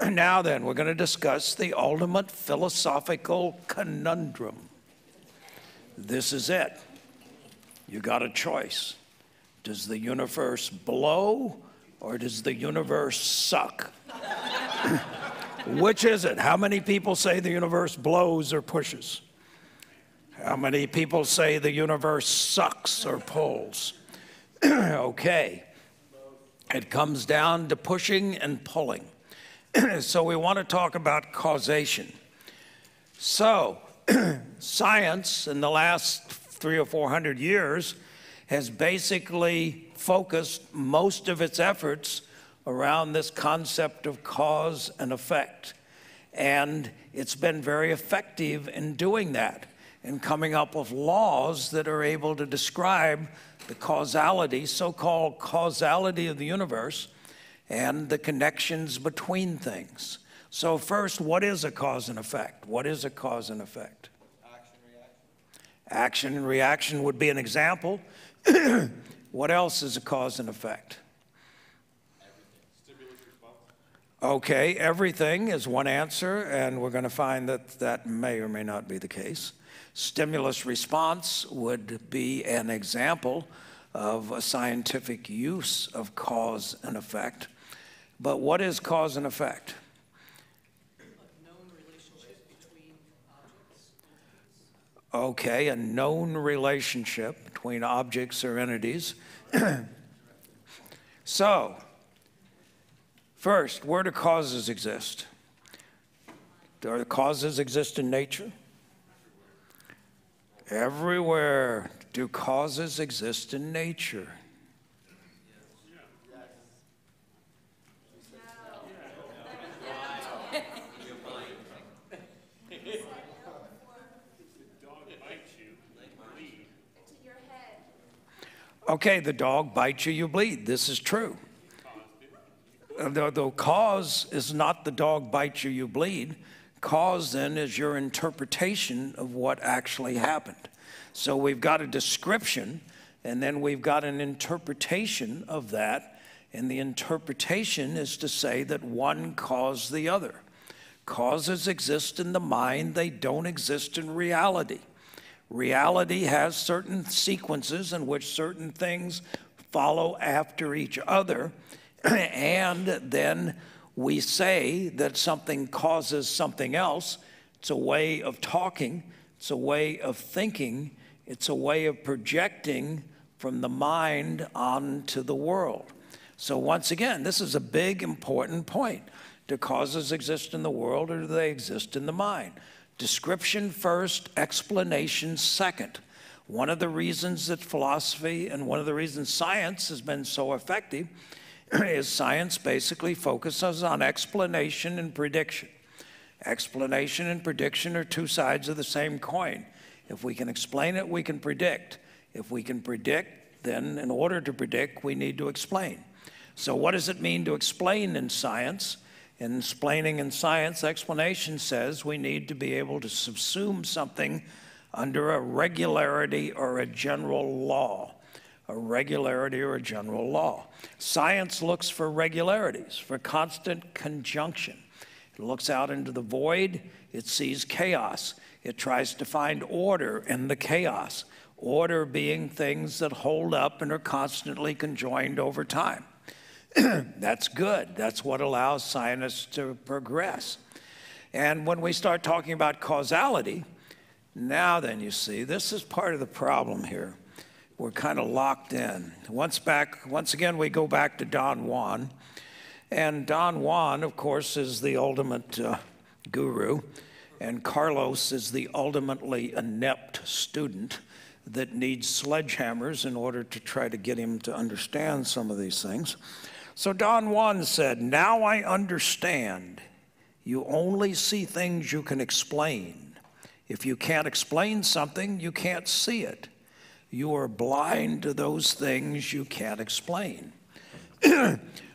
Now then, we're going to discuss the ultimate philosophical conundrum. This is it. You got a choice. Does the universe blow or does the universe suck? Which is it? How many people say the universe blows or pushes? How many people say the universe sucks or pulls? Okay. It comes down to pushing and pulling. So we want to talk about causation. So science in the last 300 or 400 years has basically focused most of its efforts around this concept of cause and effect. And it's been very effective in doing that and coming up with laws that are able to describe the causality, so-called causality of the universe, and the connections between things. So first, what is a cause and effect? What is a cause and effect? Action, reaction. Action and reaction would be an example. What else is a cause and effect? Everything. Stimulus response. Okay, everything is one answer, and we're going to find that that may or may not be the case. Stimulus response would be an example of a scientific use of cause and effect. But what is cause and effect? A known relationship between objects. Okay, a known relationship between objects or entities. So, first, where do causes exist? Do causes exist in nature? Everywhere. Do causes exist in nature? Okay, the dog bites you, you bleed. This is true. The cause is not the dog bites you, you bleed. Cause then is your interpretation of what actually happened. So we've got a description, and then we've got an interpretation of that. And the interpretation is to say that one caused the other. Causes exist in the mind, they don't exist in reality. Reality has certain sequences in which certain things follow after each other, and then we say that something causes something else. It's a way of talking, it's a way of thinking, it's a way of projecting from the mind onto the world. So once again, this is a big, important point. Do causes exist in the world or do they exist in the mind? Description first, explanation second. One of the reasons that philosophy and one of the reasons science has been so effective is science basically focuses on explanation and prediction. Explanation and prediction are two sides of the same coin. If we can explain it, we can predict. If we can predict, then in order to predict, we need to explain. So what does it mean to explain in science? In explaining in science, explanation says we need to be able to subsume something under a regularity or a general law. A regularity or a general law. Science looks for regularities, for constant conjunction. It looks out into the void, it sees chaos. It tries to find order in the chaos. Order being things that hold up and are constantly conjoined over time. That's good. That's what allows scientists to progress. And when we start talking about causality, now then you see, this is part of the problem here. We're kind of locked in. Once again, we go back to Don Juan. And Don Juan, of course, is the ultimate guru. And Carlos is the ultimately inept student that needs sledgehammers in order to try to get him to understand some of these things. So Don Juan said, "Now I understand. You only see things you can explain. If you can't explain something, you can't see it. You are blind to those things you can't explain."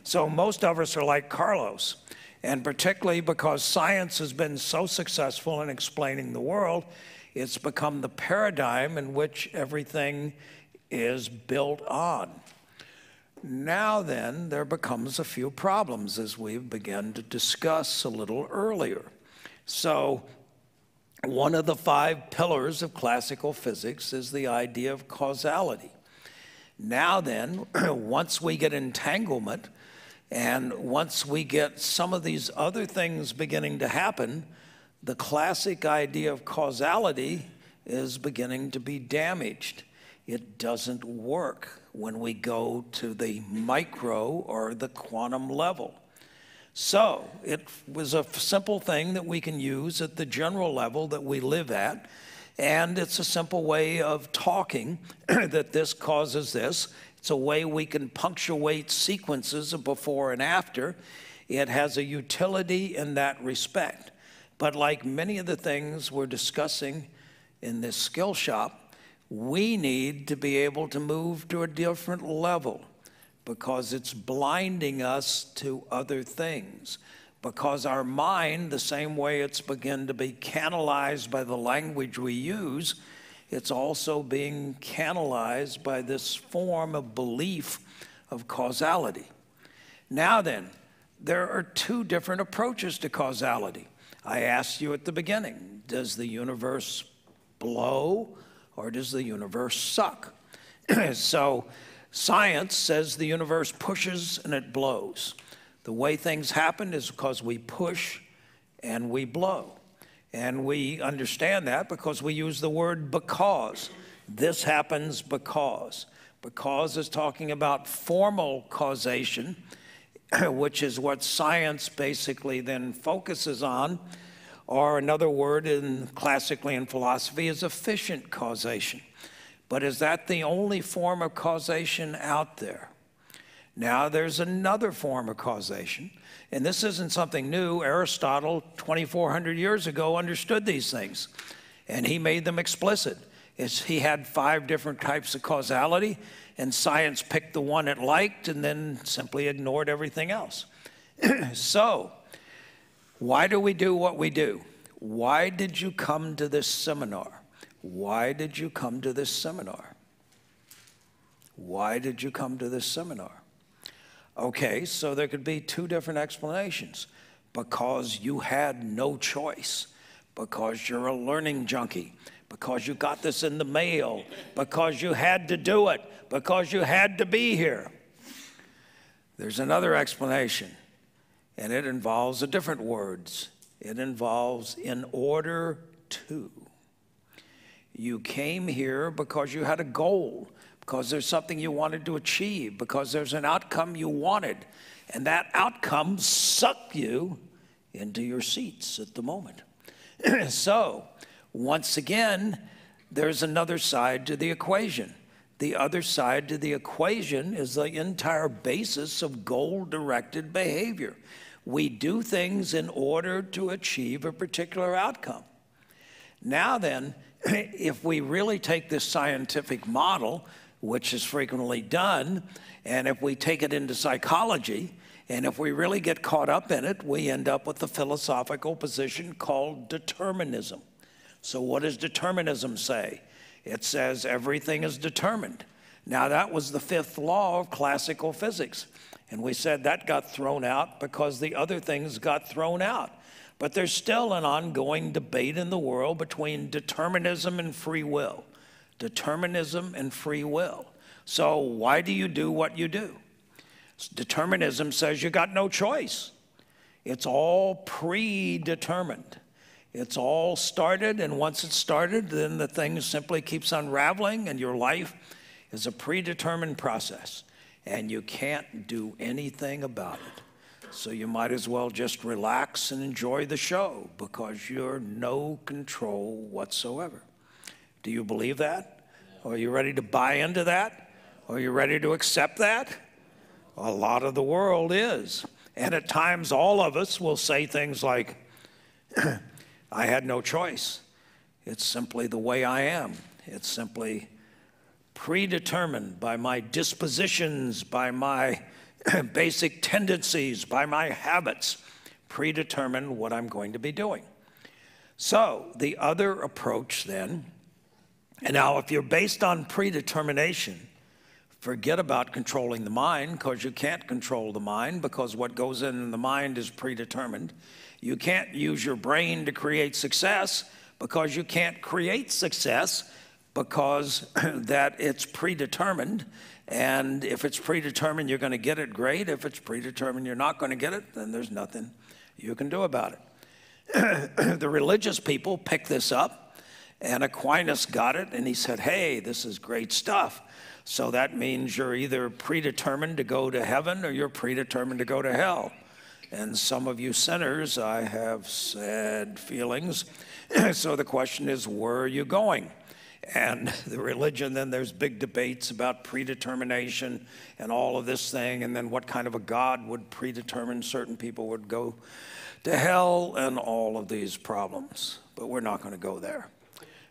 So most of us are like Carlos, and particularly because science has been so successful in explaining the world, it's become the paradigm in which everything is built on. Now then, there becomes a few problems as we've begun to discuss a little earlier. So one of the 5 pillars of classical physics is the idea of causality. Now then, once we get entanglement, and once we get some of these other things beginning to happen, the classic idea of causality is beginning to be damaged. It doesn't work when we go to the micro or the quantum level. So it was a simple thing that we can use at the general level that we live at, and it's a simple way of talking that this causes this. It's a way we can punctuate sequences of before and after. It has a utility in that respect. But like many of the things we're discussing in this skill shop, we need to be able to move to a different level because it's blinding us to other things. Because our mind, the same way it's begun to be canalized by the language we use, it's also being canalized by this form of belief of causality. Now then, there are 2 different approaches to causality. I asked you at the beginning, does the universe blow or does the universe suck? So science says the universe pushes and it blows. The way things happen is because we push and we blow. And we understand that because we use the word because. This happens because. Because is talking about formal causation, which is what science basically then focuses on, or another word classically in philosophy is efficient causation. But is that the only form of causation out there? Now there's another form of causation, and this isn't something new. Aristotle, 2,400 years ago, understood these things, and he made them explicit. He had 5 different types of causality, and science picked the one it liked and then simply ignored everything else. So, why do we do what we do? Why did you come to this seminar? Why did you come to this seminar? Why did you come to this seminar? Okay, so there could be 2 different explanations. Because you had no choice, because you're a learning junkie, because you got this in the mail, because you had to do it, because you had to be here. There's another explanation, and it involves a different words. It involves in order to. You came here because you had a goal, because there's something you wanted to achieve, because there's an outcome you wanted, and that outcome sucked you into your seats at the moment. So, once again, there's another side to the equation. The other side to the equation is the entire basis of goal-directed behavior. We do things in order to achieve a particular outcome. Now then, if we really take this scientific model, which is frequently done, and if we take it into psychology, and if we really get caught up in it, we end up with a philosophical position called determinism. So what does determinism say? It says everything is determined. Now that was the 5th law of classical physics. And we said that got thrown out because the other things got thrown out. But there's still an ongoing debate in the world between determinism and free will. Determinism and free will. So why do you do what you do? Determinism says you got no choice. It's all predetermined. It's all started, and once it's started, then the thing simply keeps unraveling, and your life is a predetermined process, and you can't do anything about it. So you might as well just relax and enjoy the show because you're no control whatsoever. Do you believe that? Are you ready to buy into that? Are you ready to accept that? A lot of the world is. And at times, all of us will say things like, I had no choice. It's simply the way I am. It's simply predetermined by my dispositions, by my basic tendencies, by my habits, predetermine what I'm going to be doing. So the other approach then, and now if you're based on predetermination, Forget about controlling the mind, because you can't control the mind, because what goes in the mind is predetermined. You can't use your brain to create success, because you can't create success, because that it's predetermined. And if it's predetermined you're going to get it, great. If it's predetermined you're not going to get it, then there's nothing you can do about it. The religious people picked this up, and Aquinas got it, and he said, hey, this is great stuff. So that means you're either predetermined to go to heaven or you're predetermined to go to hell. And some of you sinners, I have sad feelings. So the question is, where are you going? And the religion, then there's big debates about predetermination and all of this thing, and then what kind of a God would predetermine certain people would go to hell, and all of these problems. But we're not going to go there.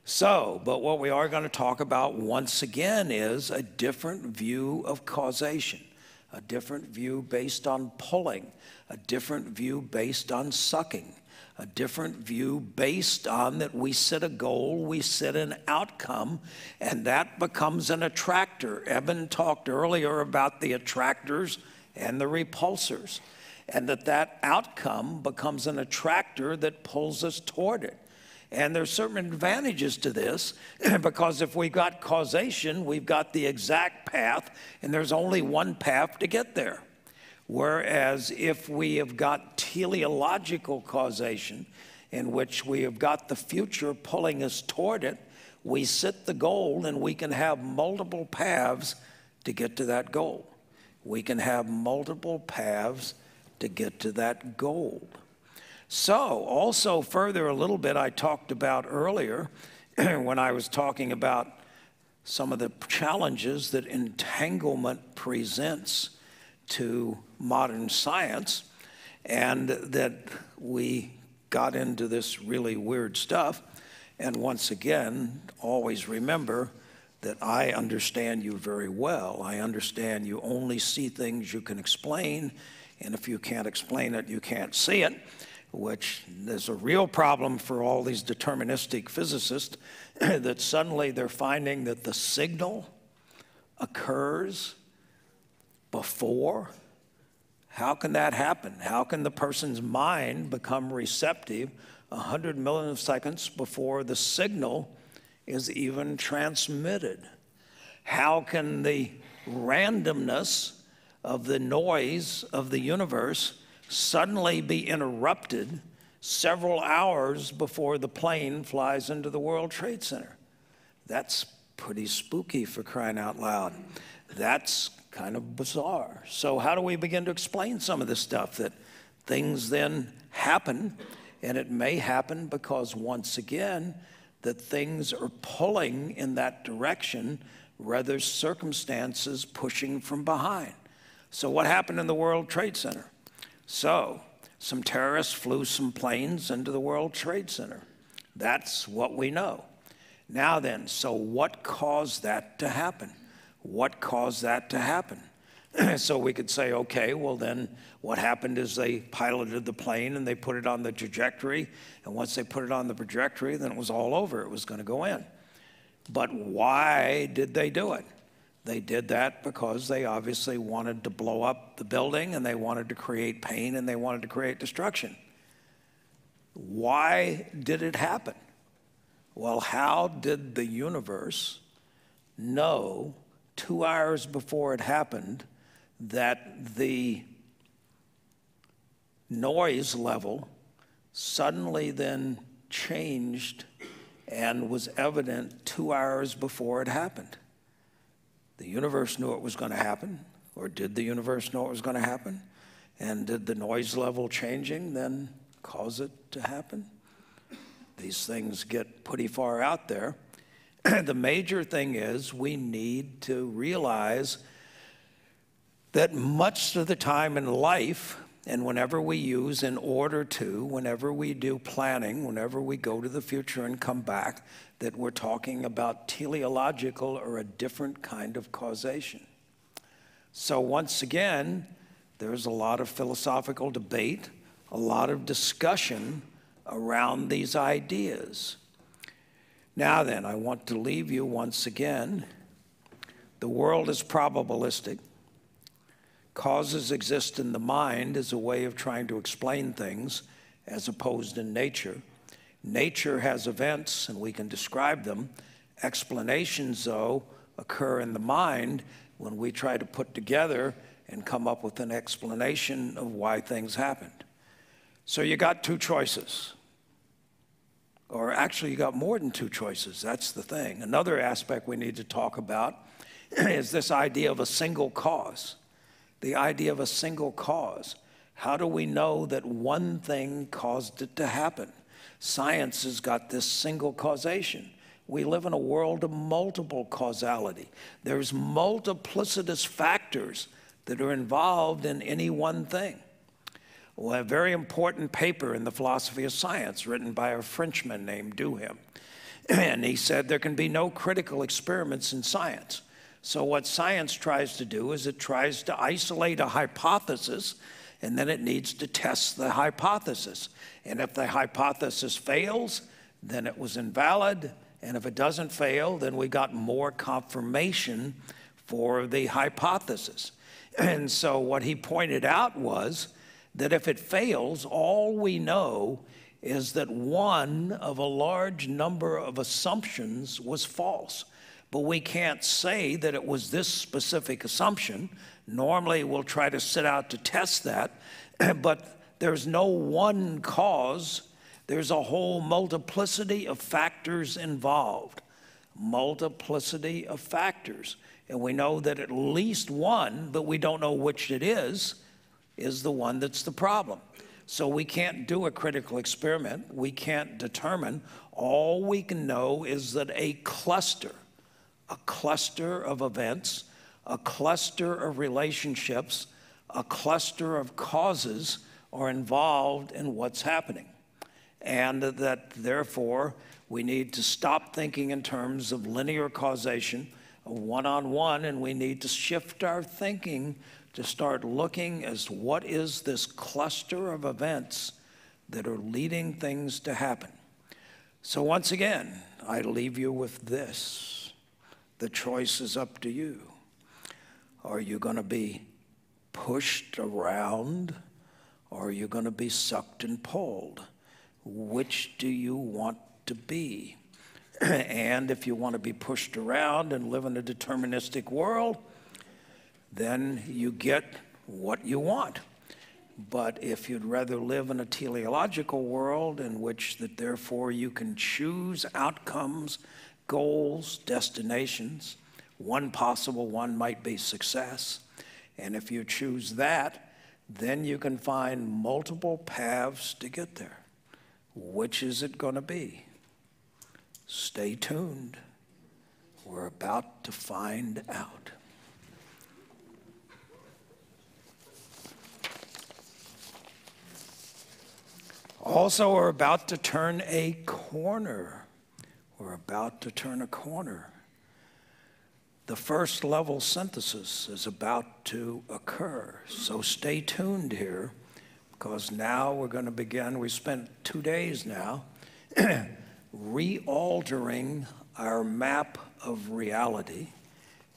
So, but what we are going to talk about once again is a different view of causation, a different view based on pulling, a different view based on sucking, a different view based on that we set a goal, we set an outcome, and that becomes an attractor. Eben talked earlier about the attractors and the repulsors, and that outcome becomes an attractor that pulls us toward it. And there's certain advantages to this, because if we've got causation, we've got the exact path, and there's only one path to get there. Whereas if we have got teleological causation, in which we have got the future pulling us toward it, we set the goal and we can have multiple paths to get to that goal. We can have multiple paths to get to that goal. So, also further a little bit, I talked about earlier when I was talking about some of the challenges that entanglement presents to modern science, and that we got into this really weird stuff. And once again, always remember that I understand you very well. I understand you only see things you can explain, and if you can't explain it, you can't see it, which is a real problem for all these deterministic physicists, that suddenly they're finding that the signal occurs before. How can that happen? How can the person's mind become receptive 100 milliseconds before the signal is even transmitted? How can the randomness of the noise of the universe suddenly be interrupted several hours before the plane flies into the World Trade Center? That's pretty spooky, for crying out loud. That's kind of bizarre. So how do we begin to explain some of this stuff, that things then happen, and it may happen because, once again, that things are pulling in that direction rather circumstances pushing from behind. So what happened in the World Trade Center? So some terrorists flew some planes into the World Trade Center. That's what we know. Now then, so what caused that to happen? What caused that to happen? So we could say, okay, well then what happened is they piloted the plane and they put it on the trajectory, and once they put it on the trajectory, then it was all over. It was going to go in. But why did they do it? They did that because they obviously wanted to blow up the building, and they wanted to create pain, and they wanted to create destruction. Why did it happen? Well, how did the universe know 2 hours before it happened that the noise level suddenly then changed and was evident 2 hours before it happened? The universe knew it was going to happen, or did the universe know it was going to happen? And did the noise level changing then cause it to happen? These things get pretty far out there. The major thing is we need to realize that much of the time in life, and whenever we use in order to, whenever we do planning, whenever we go to the future and come back, that we're talking about teleological or a different kind of causation. So once again, there's a lot of philosophical debate, a lot of discussion around these ideas. Now then, I want to leave you once again The world is probabilistic. Causes exist in the mind as a way of trying to explain things, as opposed in nature. Nature has events, and we can describe them. Explanations, though, occur in the mind when we try to put together and come up with an explanation of why things happened. So you got two choices. Or actually, you got more than two choices. That's the thing. Another aspect we need to talk about is this idea of a single cause. The idea of a single cause. How do we know that one thing caused it to happen? Science has got this single causation. We live in a world of multiple causality. There's multiplicitous factors that are involved in any one thing. Well, a very important paper in the philosophy of science written by a Frenchman named Duhem. And he said there can be no critical experiments in science. So what science tries to do is it tries to isolate a hypothesis, and then it needs to test the hypothesis. And if the hypothesis fails, then it was invalid. And if it doesn't fail, then we got more confirmation for the hypothesis. And so what he pointed out was that if it fails, all we know is that one of a large number of assumptions was false. But we can't say that it was this specific assumption. Normally, we'll try to set out to test that, but there's no one cause. There's a whole multiplicity of factors involved. Multiplicity of factors. And we know that at least one, but we don't know which it is the one that's the problem. So we can't do a critical experiment. We can't determine. All we can know is that a cluster of events, a cluster of relationships, a cluster of causes are involved in what's happening. And that, therefore, we need to stop thinking in terms of linear causation, of one-on-one, and we need to shift our thinking to start looking as what is this cluster of events that are leading things to happen. So once again, I leave you with this. The choice is up to you. Are you going to be pushed around, or are you going to be sucked and pulled? Which do you want to be? And if you want to be pushed around and live in a deterministic world, then you get what you want. But if you'd rather live in a teleological world in which that therefore you can choose outcomes, goals, destinations, one possible one might be success. And if you choose that, then you can find multiple paths to get there. Which is it going to be? Stay tuned. We're about to find out. Also, we're about to turn a corner. We're about to turn a corner. The first level synthesis is about to occur. So stay tuned here, because now we're going to begin. We spent 2 days now re-altering our map of reality.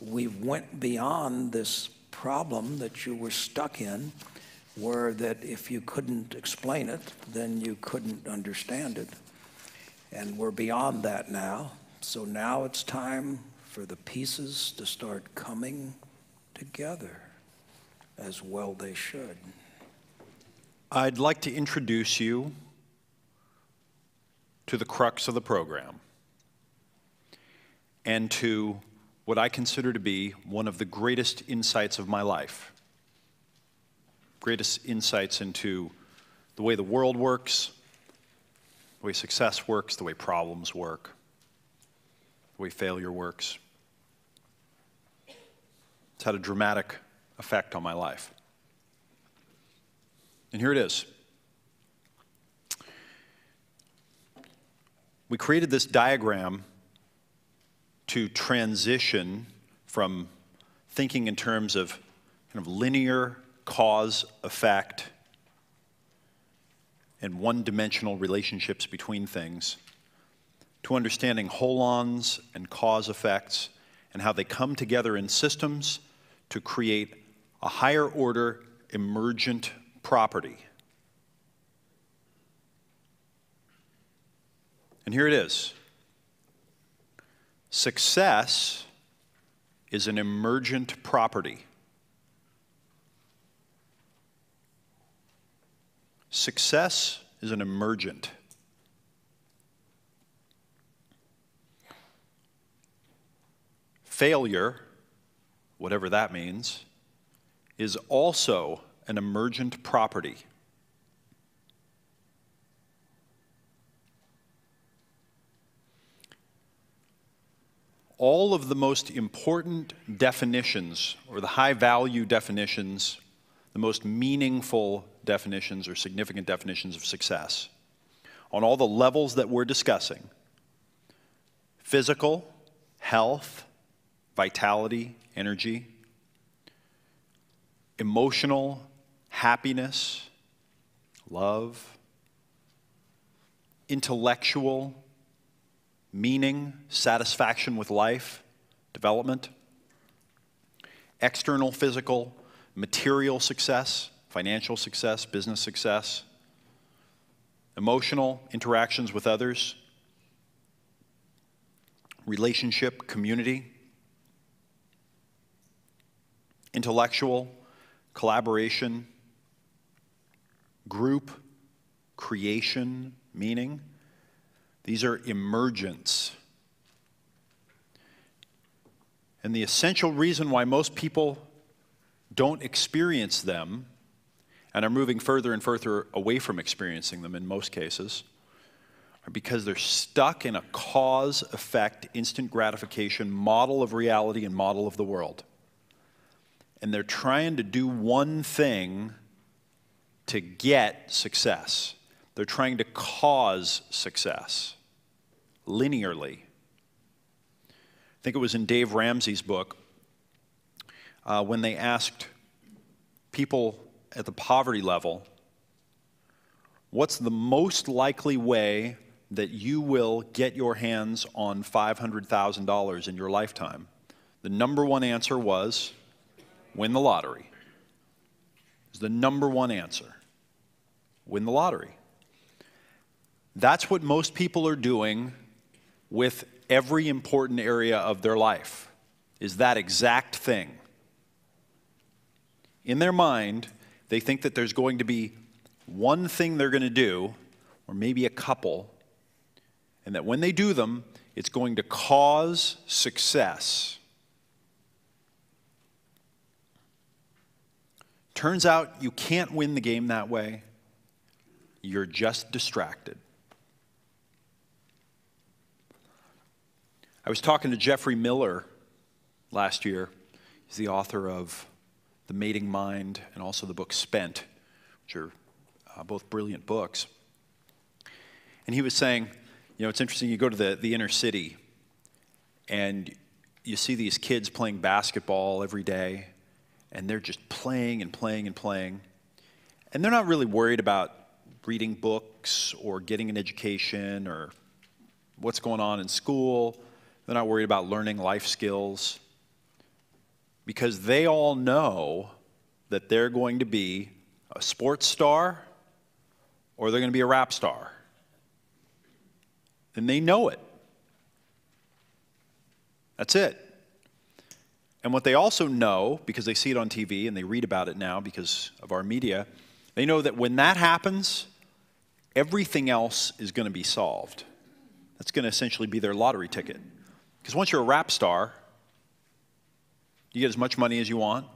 We went beyond this problem that you were stuck in, where that if you couldn't explain it, then you couldn't understand it. And we're beyond that now. So now it's time for the pieces to start coming together, as well they should. I'd like to introduce you to the crux of the program and to what I consider to be one of the greatest insights of my life. Greatest insights into the way the world works, the way success works, the way problems work, the way failure works. It's had a dramatic effect on my life. And here it is. We created this diagram to transition from thinking in terms of kind of linear cause, effect, and one-dimensional relationships between things, to understanding holons and cause effects and how they come together in systems to create a higher order emergent property. And here it is. Success is an emergent property. Success is an emergent. Failure, whatever that means, is also an emergent property. All of the most important definitions, or the high-value definitions, the most meaningful definitions or significant definitions of success, on all the levels that we're discussing, physical, health, vitality, energy, emotional, happiness, love, intellectual, meaning, satisfaction with life, development, external physical, material success, financial success, business success, emotional interactions with others, relationship, community, intellectual, collaboration, group, creation, meaning. These are emergents. And the essential reason why most people don't experience them and are moving further and further away from experiencing them in most cases are because they're stuck in a cause-effect, instant gratification model of reality and model of the world. And they're trying to do one thing to get success. They're trying to cause success linearly. I think it was in Dave Ramsey's book when they asked people at the poverty level, what's the most likely way that you will get your hands on $500,000 in your lifetime? The number one answer was, win the lottery. It's the number one answer. Win the lottery. That's what most people are doing with every important area of their life, is that exact thing. In their mind, they think that there's going to be one thing they're going to do, or maybe a couple, and that when they do them, it's going to cause success. Turns out you can't win the game that way. You're just distracted. I was talking to Jeffrey Miller last year. He's the author of The Mating Mind and also the book Spent, which are both brilliant books. And he was saying, you know, it's interesting, you go to the inner city and you see these kids playing basketball every day, and they're just playing and playing and playing. And they're not really worried about reading books or getting an education or what's going on in school. They're not worried about learning life skills because they all know that they're going to be a sports star or they're going to be a rap star. And they know it. That's it. And what they also know, because they see it on TV and they read about it now because of our media, they know that when that happens, everything else is going to be solved. That's going to essentially be their lottery ticket. Because once you're a rap star, you get as much money as you want,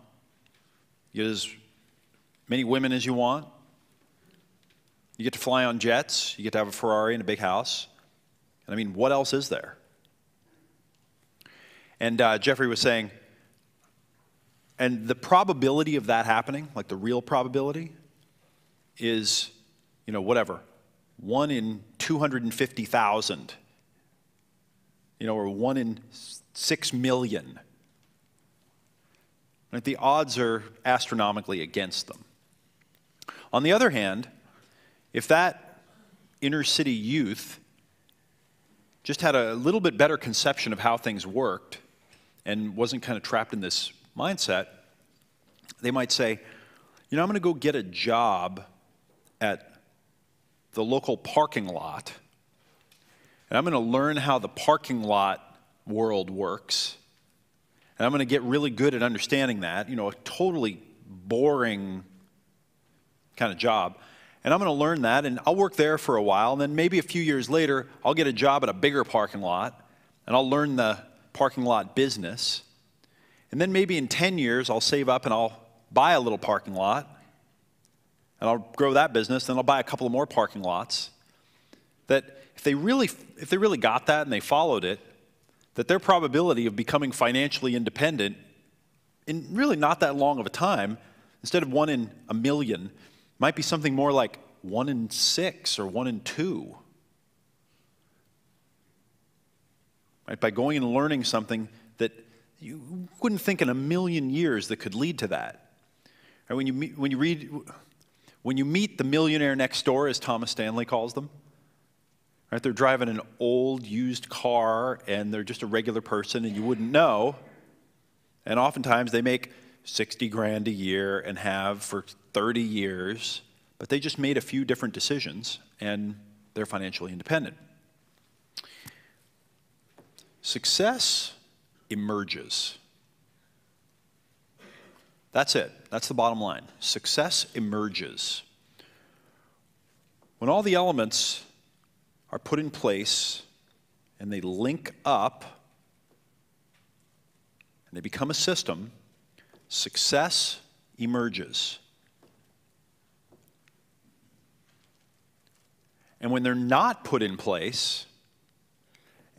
you get as many women as you want, you get to fly on jets, you get to have a Ferrari and a big house. And I mean, what else is there? And Jeffrey was saying, and the probability of that happening, like the real probability, is, you know, whatever, 1 in 250,000, you know, or 1 in 6 million. Right? The odds are astronomically against them. On the other hand, if that inner city youth just had a little bit better conception of how things worked and wasn't kind of trapped in this mindset, they might say, you know, I'm going to go get a job at the local parking lot, and I'm going to learn how the parking lot world works, and I'm going to get really good at understanding that, you know, a totally boring kind of job. And I'm going to learn that, and I'll work there for a while, and then maybe a few years later, I'll get a job at a bigger parking lot, and I'll learn the parking lot business. And then maybe in 10 years, I'll save up and I'll buy a little parking lot, and I'll grow that business, then I'll buy a couple of more parking lots. That if they really got that and they followed it, that their probability of becoming financially independent in really not that long of a time, instead of 1 in a million, might be something more like 1 in 6 or 1 in 2. Right? By going and learning something that you wouldn't think in a million years that could lead to that. Right? When you meet the millionaire next door, as Thomas Stanley calls them, right? They're driving an old used car and they're just a regular person and you wouldn't know. And oftentimes they make 60 grand a year and have for 30 years, but they just made a few different decisions and they're financially independent. Success emerges. That's it. That's the bottom line. Success emerges. When all the elements are put in place and they link up and they become a system, success emerges. And when they're not put in place,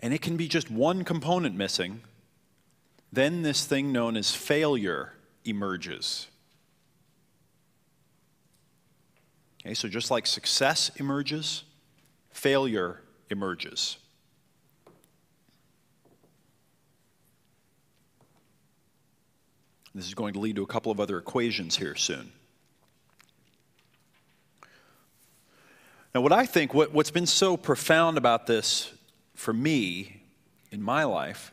and it can be just one component missing, then this thing known as failure emerges. Okay, so just like success emerges, failure emerges. This is going to lead to a couple of other equations here soon. Now, what I think, what's been so profound about this for me in my life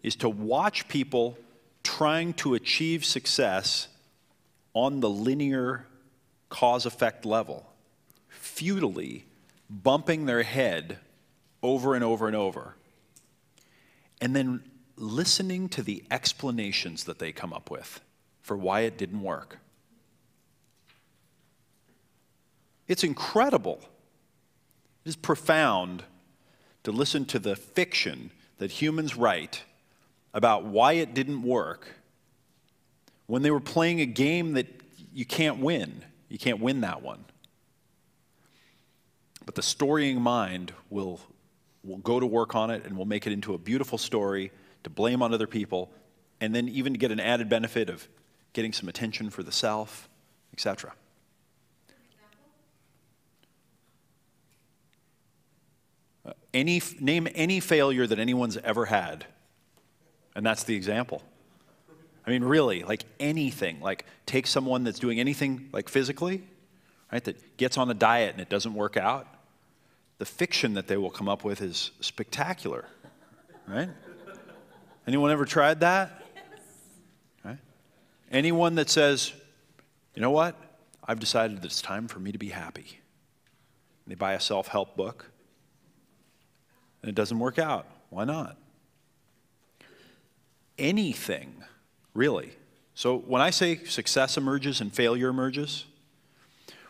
is to watch people trying to achieve success on the linear cause-effect level, futilely bumping their head over and over and over, and then listening to the explanations that they come up with for why it didn't work. It's incredible. It is profound to listen to the fiction that humans write about why it didn't work when they were playing a game that you can't win. You can't win that one. But the storying mind will go to work on it and will make it into a beautiful story to blame on other people, and then even to get an added benefit of getting some attention for the self, etc. Name any failure that anyone's ever had, and that's the example. I mean, really, like anything. Like, take someone that's doing anything, like physically, right, that gets on a diet and it doesn't work out. The fiction that they will come up with is spectacular, right? Anyone ever tried that? Yes. Right? Anyone that says, you know what? I've decided that it's time for me to be happy. And they buy a self-help book, and it doesn't work out. Why not? Anything, really. So when I say success emerges and failure emerges,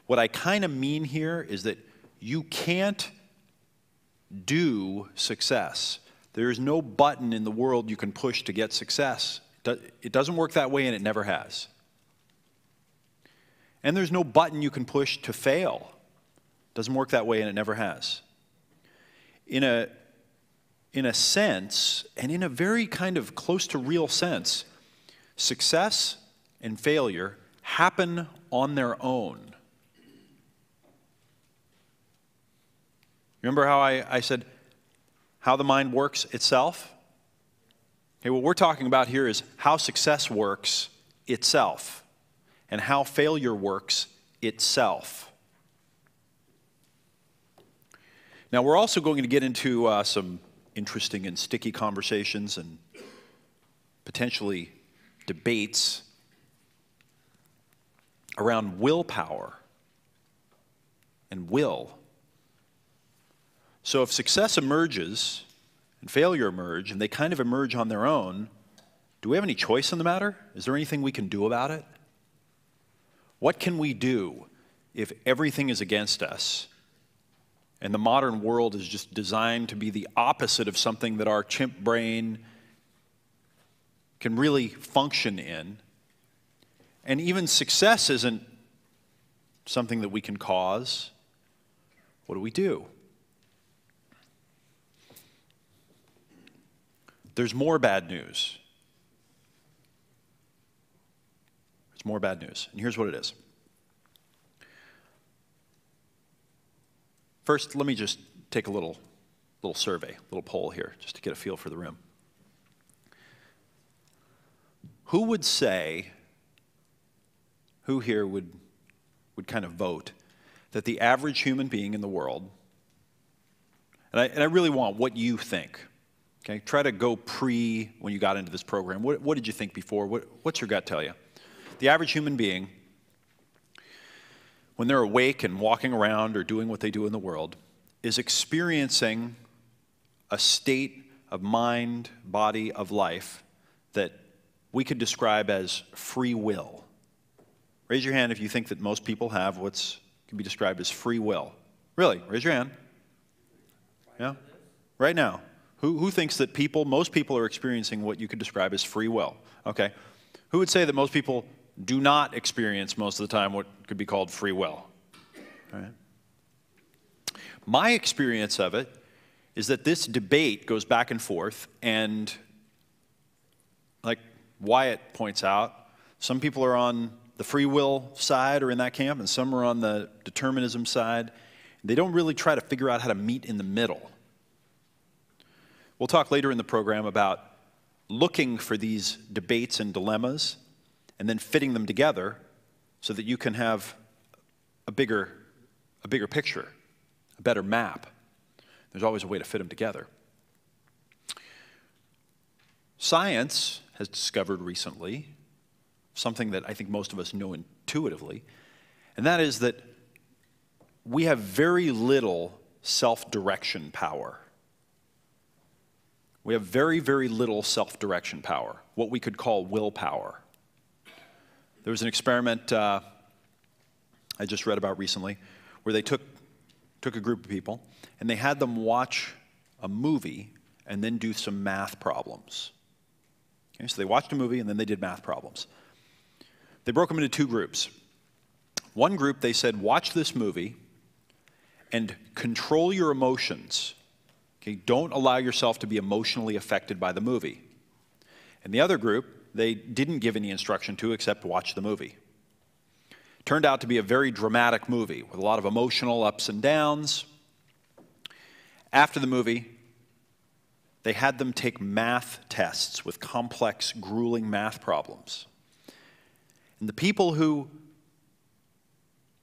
what I kind of mean here is that you can't do success. There's no button in the world you can push to get success. It doesn't work that way, and it never has. And there's no button you can push to fail. It doesn't work that way, and it never has. In a sense, and in a very kind of close to real sense, success and failure happen on their own. Remember how I said how the mind works itself? Okay, what we're talking about here is how success works itself and how failure works itself. Now, we're also going to get into some interesting and sticky conversations and potentially debates around willpower and will. So if success emerges and failure emerge, and they kind of emerge on their own, do we have any choice in the matter? Is there anything we can do about it? What can we do if everything is against us and the modern world is just designed to be the opposite of something that our chimp brain can really function in? And even success isn't something that we can cause. What do we do? There's more bad news. There's more bad news, and here's what it is. First, let me just take a little survey, a little poll here, just to get a feel for the room. Who would say, who here would kind of vote that the average human being in the world, and I really want what you think, okay? Try to go when you got into this program. What did you think before? What's your gut tell you? The average human being, when they're awake and walking around or doing what they do in the world, is experiencing a state of mind, body, of life that we could describe as free will. Raise your hand if you think that most people have what's can be described as free will. Really, raise your hand. Yeah? Right now. Who thinks that most people are experiencing what you could describe as free will? Okay. Who would say that most people do not experience most of the time what could be called free will? All right. My experience of it is that this debate goes back and forth, and like Wyatt points out, some people are on the free will side or in that camp, and some are on the determinism side. They don't really try to figure out how to meet in the middle. We'll talk later in the program about looking for these debates and dilemmas and then fitting them together so that you can have a bigger picture, a better map. There's always a way to fit them together. Science has discovered recently something that I think most of us know intuitively, and that is that we have very little self-direction power. We have very, very little self-direction power, what we could call willpower. There was an experiment I just read about recently where they took a group of people and they had them watch a movie and then do some math problems. Okay, so they watched a movie and then they did math problems. They broke them into two groups. One group, they said, watch this movie and control your emotions. Okay, don't allow yourself to be emotionally affected by the movie. And the other group, they didn't give any instruction to except watch the movie. Turned out to be a very dramatic movie with a lot of emotional ups and downs. After the movie, they had them take math tests with complex, grueling math problems. And the people who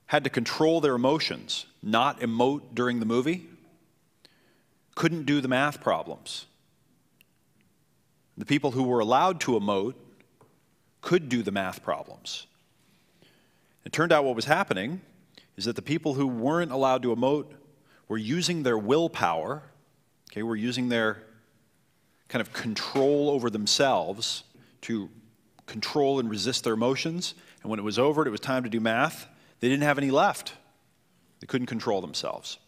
had to control their emotions, not emote during the movie, couldn't do the math problems. The people who were allowed to emote could do the math problems. It turned out what was happening is that the people who weren't allowed to emote were using their willpower, okay, were using their kind of control over themselves to control and resist their emotions, and when it was over, it was time to do math, they didn't have any left. They couldn't control themselves.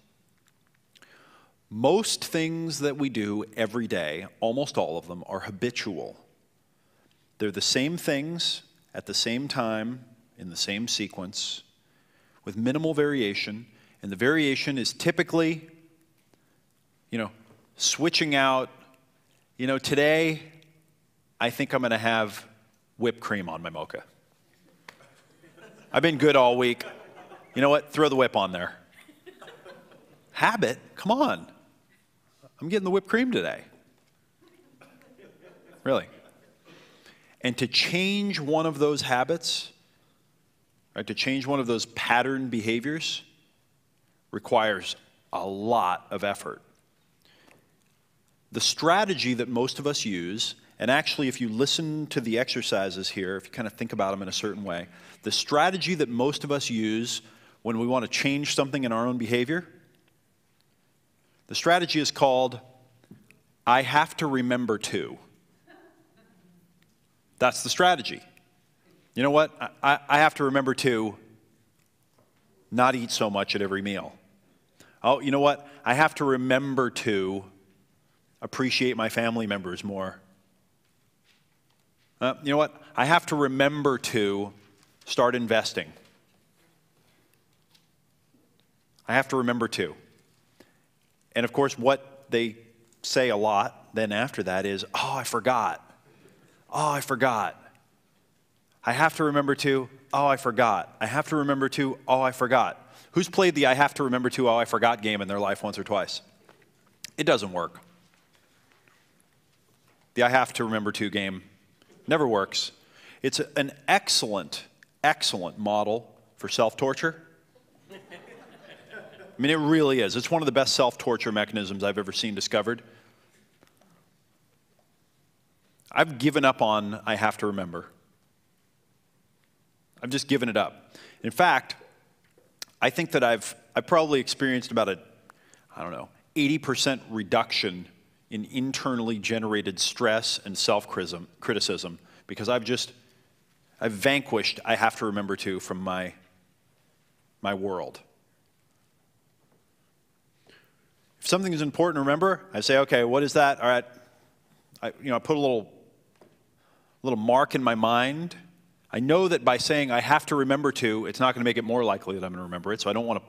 Most things that we do every day, almost all of them, are habitual. They're the same things at the same time, in the same sequence, with minimal variation, and the variation is typically, switching out, today I think I'm going to have whipped cream on my mocha. I've been good all week. You know what? Throw the whip on there. Habit? Come on. I'm getting the whipped cream today. Really. And to change one of those habits, right, to change one of those pattern behaviors, requires a lot of effort. The strategy that most of us use, and actually if you listen to the exercises here, if you kind of think about them in a certain way, the strategy that most of us use when we want to change something in our own behavior, the strategy is called, I have to remember to. That's the strategy. You know what? I have to remember to not eat so much at every meal. Oh, you know what? I have to remember to appreciate my family members more. You know what? I have to remember to start investing. I have to remember to. And of course, what they say a lot then after that is, oh, I forgot. Oh, I forgot. I have to remember to, oh, I forgot. I have to remember to, oh, I forgot. Who's played the I have to remember to, oh, I forgot game in their life once or twice? It doesn't work. The I have to remember to game never works. It's an excellent, excellent model for self-torture. I mean, it really is. It's one of the best self-torture mechanisms I've ever seen discovered. I've given up on I have to remember. I've just given it up. In fact, I think that I've probably experienced about a, 80% reduction in internally generated stress and self-criticism because I've vanquished I have to remember to from my world. If something is important to remember, I say, okay, what is that? All right, I put a little mark in my mind. I know that by saying I have to remember to, it's not going to make it more likely that I'm going to remember it, so I don't want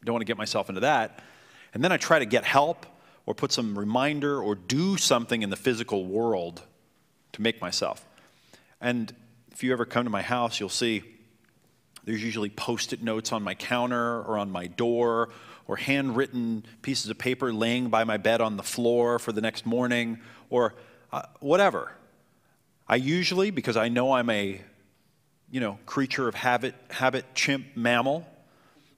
to get myself into that. And then I try to get help or put some reminder or do something in the physical world to make myself. And if you ever come to my house, you'll see there's usually Post-it notes on my counter or on my door or handwritten pieces of paper laying by my bed on the floor for the next morning or whatever. I usually, because I know I'm a creature of habit, chimp, mammal,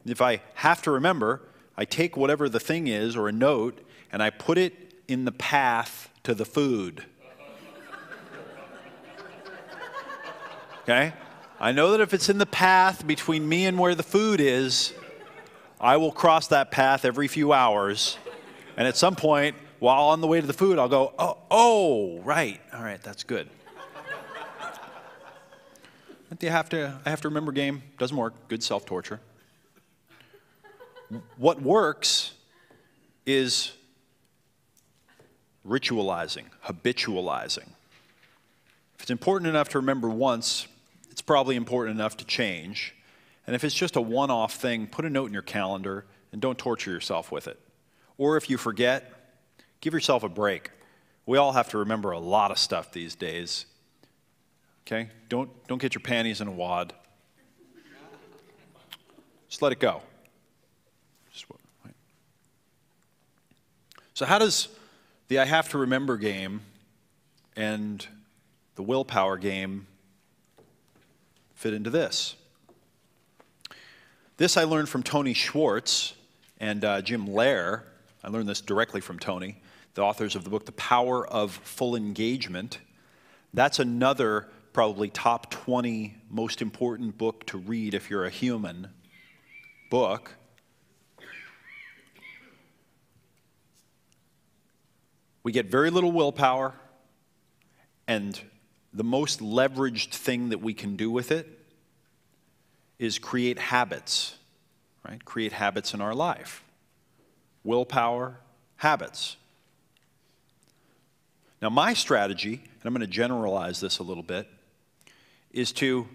if I have to remember, I take whatever the thing is or a note and I put it in the path to the food. Okay? I know that if it's in the path between me and where the food is, I will cross that path every few hours. And at some point, while on the way to the food, I'll go, oh, right. All right, that's good. But I have to remember game. Doesn't work. Good self-torture. What works is ritualizing, habitualizing. If it's important enough to remember once, it's probably important enough to change. And if it's just a one-off thing, put a note in your calendar and don't torture yourself with it. Or if you forget, give yourself a break. We all have to remember a lot of stuff these days. Okay? Don't get your panties in a wad. Just let it go. So how does the I have to remember game and the willpower game fit into this? This I learned from Tony Schwartz and Jim Loehr. I learned this directly from Tony, the authors of the book, The Power of Full Engagement. That's another probably top 20 most important book to read if you're a human book. We get very little willpower, and the most leveraged thing that we can do with it is create habits, right? Create habits in our life. Willpower, habits. Now, my strategy, and I'm going to generalize this a little bit, is to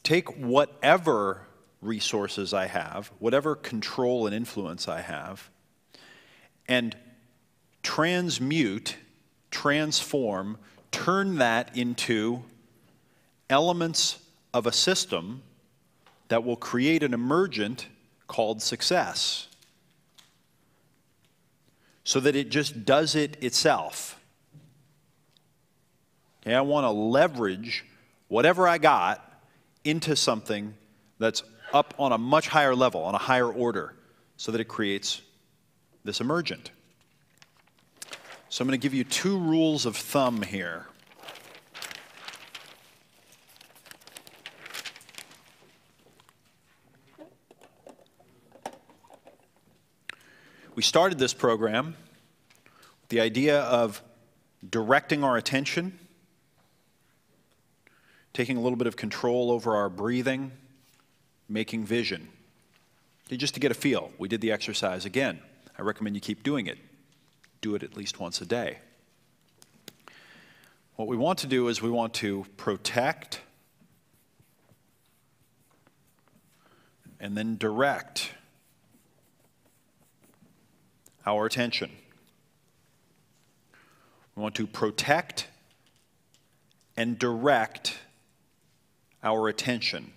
take whatever resources I have, whatever control and influence I have, and transmute, transform, turn that into elements of a system that will create an emergent called success, so that it just does it itself. Okay, I want to leverage whatever I got into something that's up on a much higher level, on a higher order, so that it creates this emergent. So I'm going to give you 2 rules of thumb here. We started this program with the idea of directing our attention, taking a little bit of control over our breathing, making vision. Just to get a feel, we did the exercise again. I recommend you keep doing it. Do it at least once a day. What we want to do is we want to protect and then direct our attention. We want to protect and direct our attention.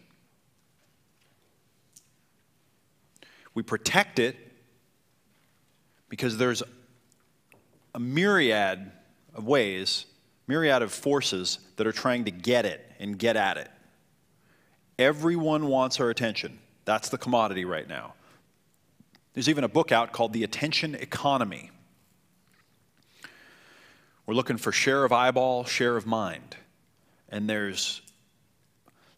We protect it because there's a myriad of ways, myriad of forces that are trying to get it and get at it. Everyone wants our attention. That's the commodity right now. There's even a book out called The Attention Economy. We're looking for share of eyeball, share of mind. And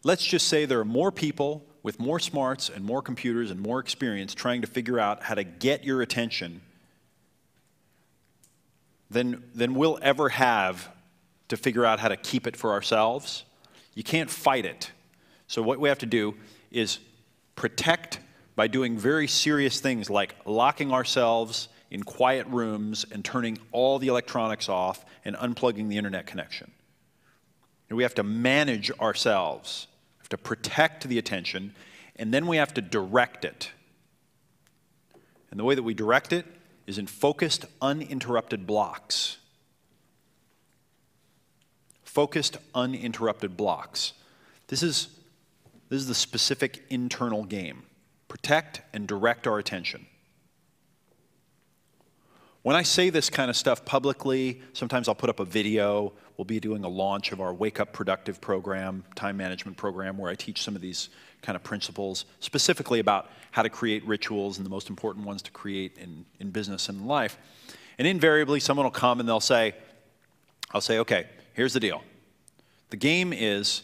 let's just say there are more people with more smarts and more computers and more experience trying to figure out how to get your attention than we'll ever have to figure out how to keep it for ourselves. You can't fight it. So what we have to do is protect by doing very serious things like locking ourselves in quiet rooms and turning all the electronics off and unplugging the internet connection. And we have to manage ourselves. We have to protect the attention, and then we have to direct it. And the way that we direct it is in focused, uninterrupted blocks. Focused, uninterrupted blocks. This is the specific internal game. Protect and direct our attention. When I say this kind of stuff publicly, sometimes I'll put up a video. We'll be doing a launch of our Wake Up Productive program, time management program, where I teach some of these kind of principles, specifically about how to create rituals and the most important ones to create in business and in life. And invariably, someone will come and I'll say, okay, here's the deal. The game is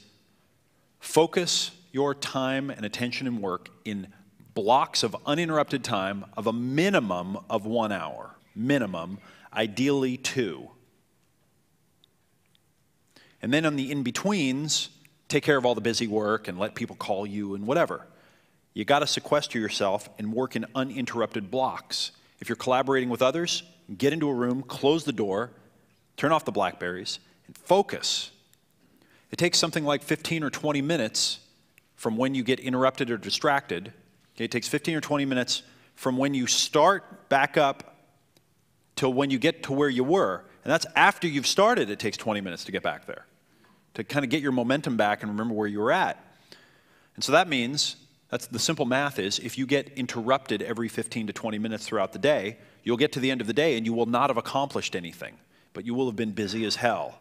focus your time and attention and work in blocks of uninterrupted time of a minimum of 1 hour. Minimum, ideally 2. And then on the in-betweens, take care of all the busy work and let people call you and whatever. You got to sequester yourself and work in uninterrupted blocks. If you're collaborating with others, get into a room, close the door, turn off the Blackberries, and focus. It takes something like 15 or 20 minutes from when you get interrupted or distracted. Okay, it takes 15 or 20 minutes from when you start back up till when you get to where you were. And that's after you've started, it takes 20 minutes to get back there, to kind of get your momentum back and remember where you were at. And so that means, that's the simple math is, if you get interrupted every 15 to 20 minutes throughout the day, you'll get to the end of the day and you will not have accomplished anything, but you will have been busy as hell.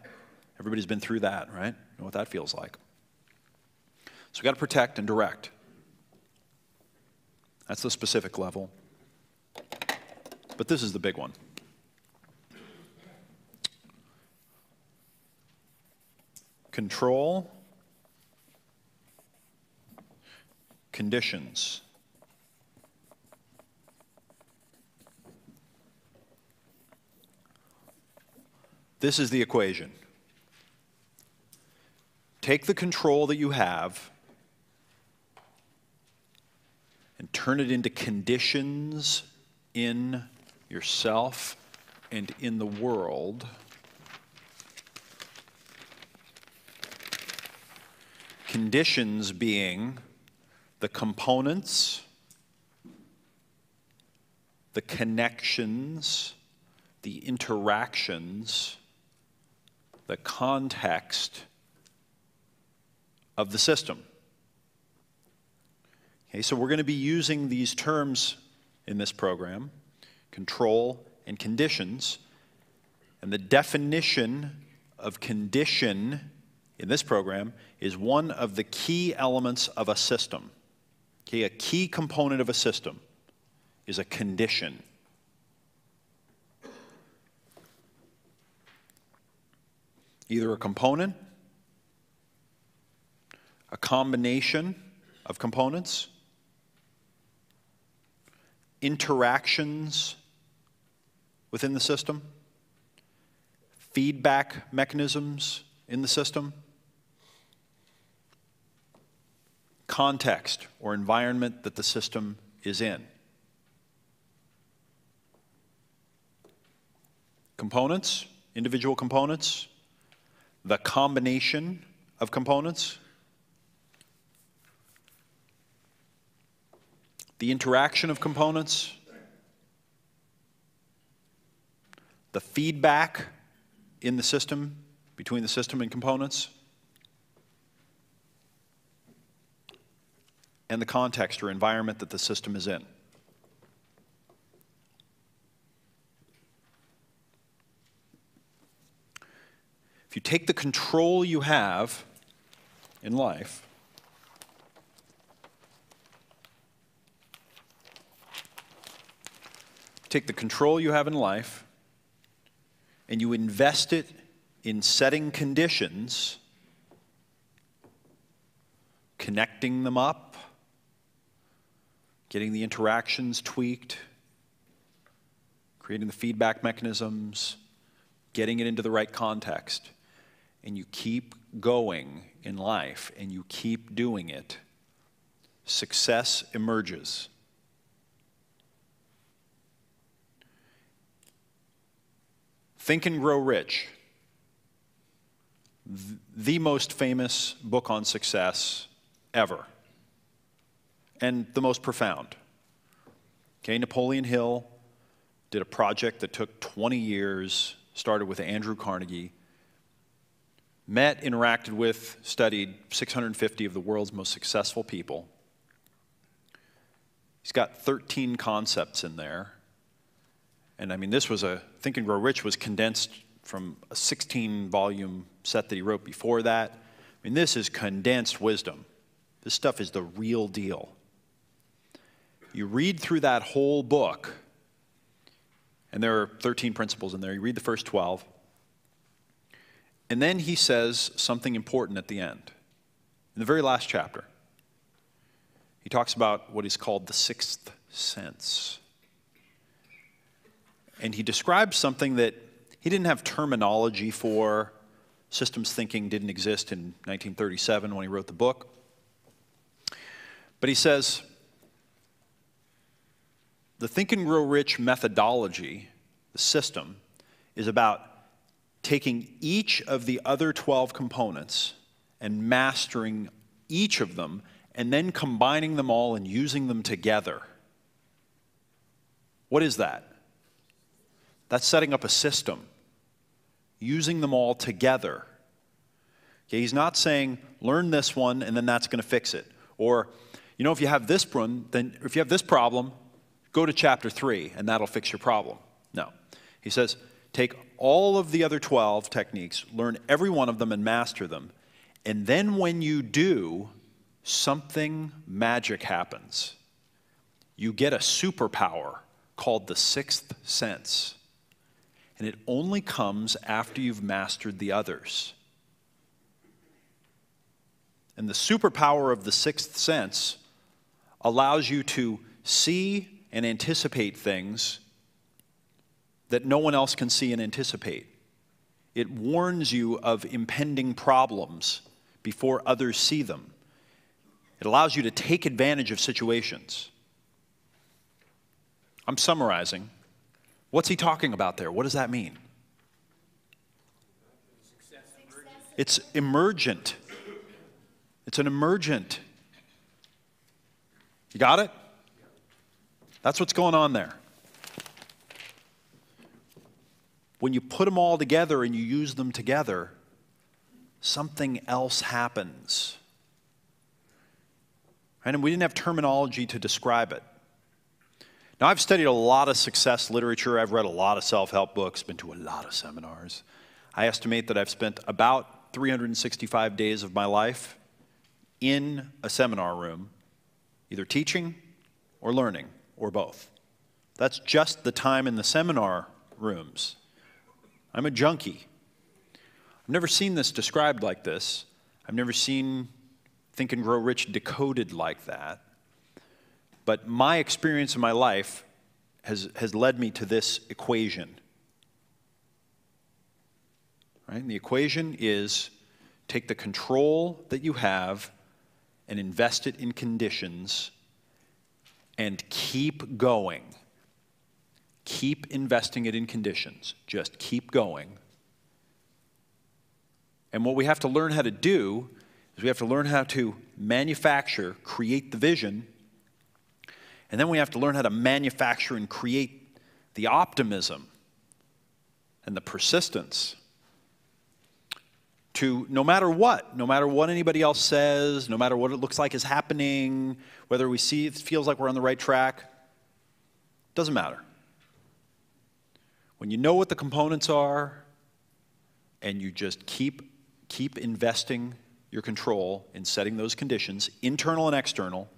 Everybody's been through that, right? You know what that feels like. So we've got to protect and direct. That's the specific level. But this is the big one. Control conditions. This is the equation. Take the control that you have and turn it into conditions in yourself and in the world conditions being the components, the connections, the interactions, the context of the system. Okay, so we're going to be using these terms in this program, control and conditions, and the definition of condition in this program is one of the key elements of a system. Okay, a key component of a system is a condition. either a component, a combination of components, interactions within the system, feedback mechanisms in the system, context or environment that the system is in. Components, individual components, the combination of components, the interaction of components, the feedback in the system, between the system and components, and the context or environment that the system is in. If you take the control you have in life and you invest it in setting conditions, connecting them up, getting the interactions tweaked, creating the feedback mechanisms, getting it into the right context, and you keep going in life and you keep doing it, success emerges. Think and Grow Rich, the most famous book on success ever, and the most profound. Okay, Napoleon Hill did a project that took 20 years, started with Andrew Carnegie, met, interacted with, studied 650 of the world's most successful people. He's got 13 concepts in there. And I mean, Think and Grow Rich was condensed from a 16-volume set that he wrote before that. I mean, this is condensed wisdom. This stuff is the real deal. You read through that whole book, and there are 13 principles in there. You read the first 12, and then he says something important at the end. In the very last chapter, he talks about what is called the sixth sense. And he describes something that he didn't have terminology for. Systems thinking didn't exist in 1937 when he wrote the book. But he says, the Think and Grow Rich methodology, the system, is about taking each of the other 12 components and mastering each of them and then combining them all and using them together. What is that? That's setting up a system, using them all together. Okay, he's not saying, learn this one and then that's going to fix it. Or, you know, if you have this problem, go to chapter 3 and that'll fix your problem. No. He says, take all of the other 12 techniques, learn every one of them and master them. And then when you do, something magic happens. You get a superpower called the sixth sense. And it only comes after you've mastered the others. And the superpower of the sixth sense allows you to see and anticipate things that no one else can see and anticipate. It warns you of impending problems before others see them. It allows you to take advantage of situations. I'm summarizing. What's he talking about there? What does that mean? It's emergent. It's an emergent. You got it? That's what's going on there. When you put them all together and you use them together, something else happens. Right? And we didn't have terminology to describe it. Now, I've studied a lot of success literature. I've read a lot of self-help books, been to a lot of seminars. I estimate that I've spent about 365 days of my life in a seminar room, either teaching or learning, or both. That's just the time in the seminar rooms. I'm a junkie. never seen this described like this. I've never seen Think and Grow Rich decoded like that. But my experience in my life has led me to this equation. Right? And the equation is take the control that you have and invest it in conditions and keep going. Keep investing it in conditions. Just keep going. And what we have to learn how to do is we have to learn how to manufacture, create the vision, and then we have to learn how to manufacture and create the optimism and the persistence to no matter what anybody else says, no matter what it looks like is happening, whether we see it feels like we're on the right track, doesn't matter. When you know what the components are and you just keep investing your control in setting those conditions, internal and external.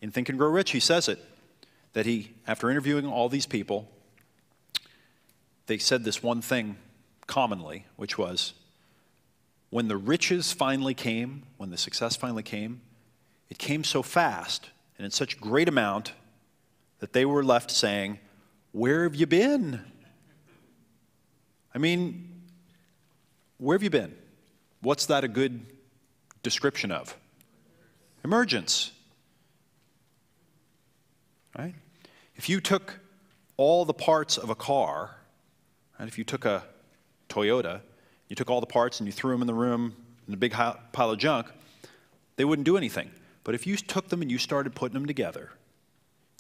In Think and Grow Rich, he says it, that he, after interviewing all these people, they said this one thing commonly, which was, when the riches finally came, when the success finally came, it came so fast and in such great amount that they were left saying, where have you been? I mean, where have you been? What's that a good description of? Emergence. Right? If you took all the parts of a car, right, if you took a Toyota, you took all the parts and you threw them in the room in a big pile of junk, they wouldn't do anything. But if you took them and you started putting them together,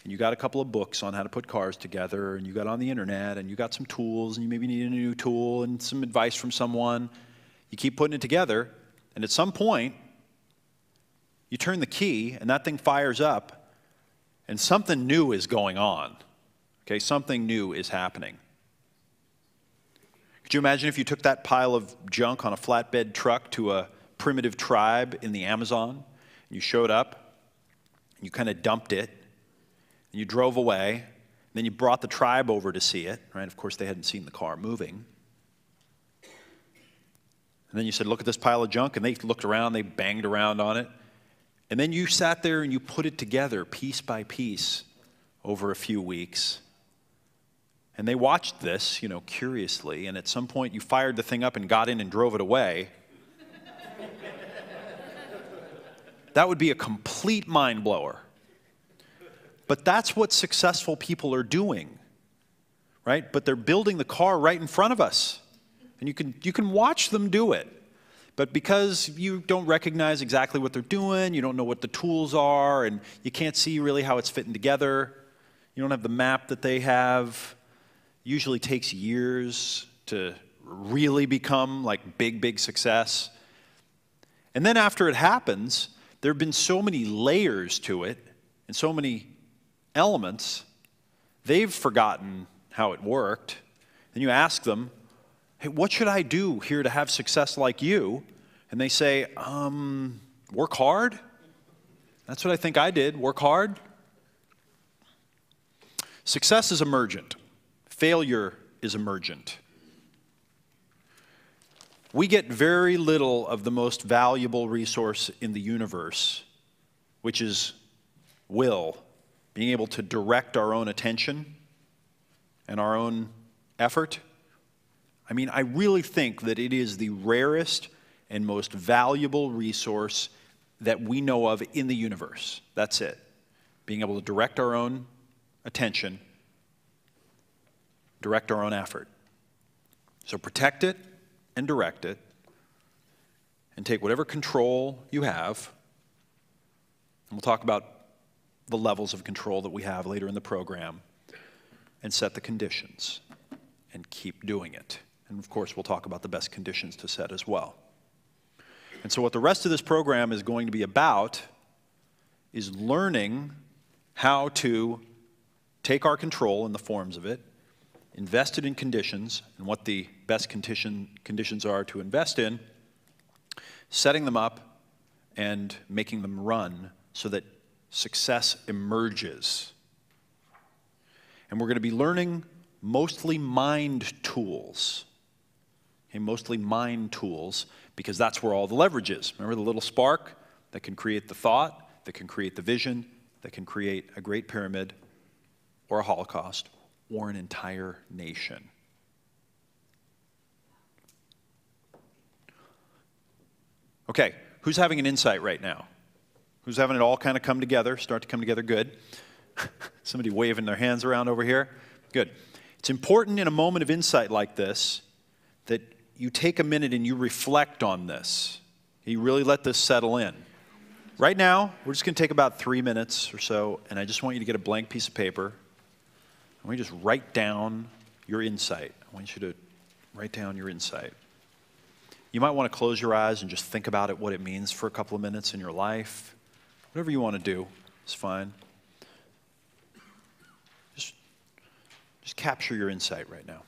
and you got a couple of books on how to put cars together, and you got on the internet, and you got some tools, and you maybe needed a new tool and some advice from someone, you keep putting it together, and at some point, you turn the key, and that thing fires up, and something new is going on. Okay, something new is happening. Could you imagine if you took that pile of junk on a flatbed truck to a primitive tribe in the Amazon, and you showed up, and you kind of dumped it, and you drove away, and then you brought the tribe over to see it, right? Of course, they hadn't seen the car moving. And then you said, look at this pile of junk, and they looked around, they banged around on it. And then you sat there and you put it together piece by piece over a few weeks. And they watched this, curiously, and at some point you fired the thing up and got in and drove it away. That would be a complete mind blower. But that's what successful people are doing, right? But they're building the car right in front of us. And you can watch them do it. But because you don't recognize exactly what they're doing, you don't know what the tools are, and you can't see really how it's fitting together, you don't have the map that they have, it usually takes years to really become like big success. And then after it happens, there have been so many layers to it and so many elements, they've forgotten how it worked. And you ask them, hey, what should I do here to have success like you? And they say, work hard. That's what I think I did, work hard. Success is emergent. Failure is emergent. We get very little of the most valuable resource in the universe, which is will, being able to direct our own attention and our own effort. I mean, I really think that it is the rarest and most valuable resource that we know of in the universe. That's it. Being able to direct our own attention, direct our own effort. So protect it and direct it, and take whatever control you have, and we'll talk about the levels of control that we have later in the program, and set the conditions, and keep doing it. And of course, we'll talk about the best conditions to set as well. And so what the rest of this program is going to be about is learning how to take our control in the forms of it, invest it in conditions, and what the best conditions are to invest in, setting them up, and making them run so that success emerges. And we're going to be learning mostly mind tools. Okay, mostly mind tools, because that's where all the leverage is. Remember the little spark that can create the thought, that can create the vision, that can create a great pyramid or a Holocaust or an entire nation. Okay, who's having an insight right now? Who's having it all kind of come together, start to come together? Good. Somebody waving their hands around over here? Good. It's important in a moment of insight like this that you take a minute and you reflect on this. You really let this settle in. Right now, we're just going to take about 3 minutes or so, and I just want you to get a blank piece of paper. I want you to just write down your insight. I want you to write down your insight. You might want to close your eyes and just think about it, what it means for a couple of minutes in your life. Whatever you want to do is fine. Just capture your insight right now.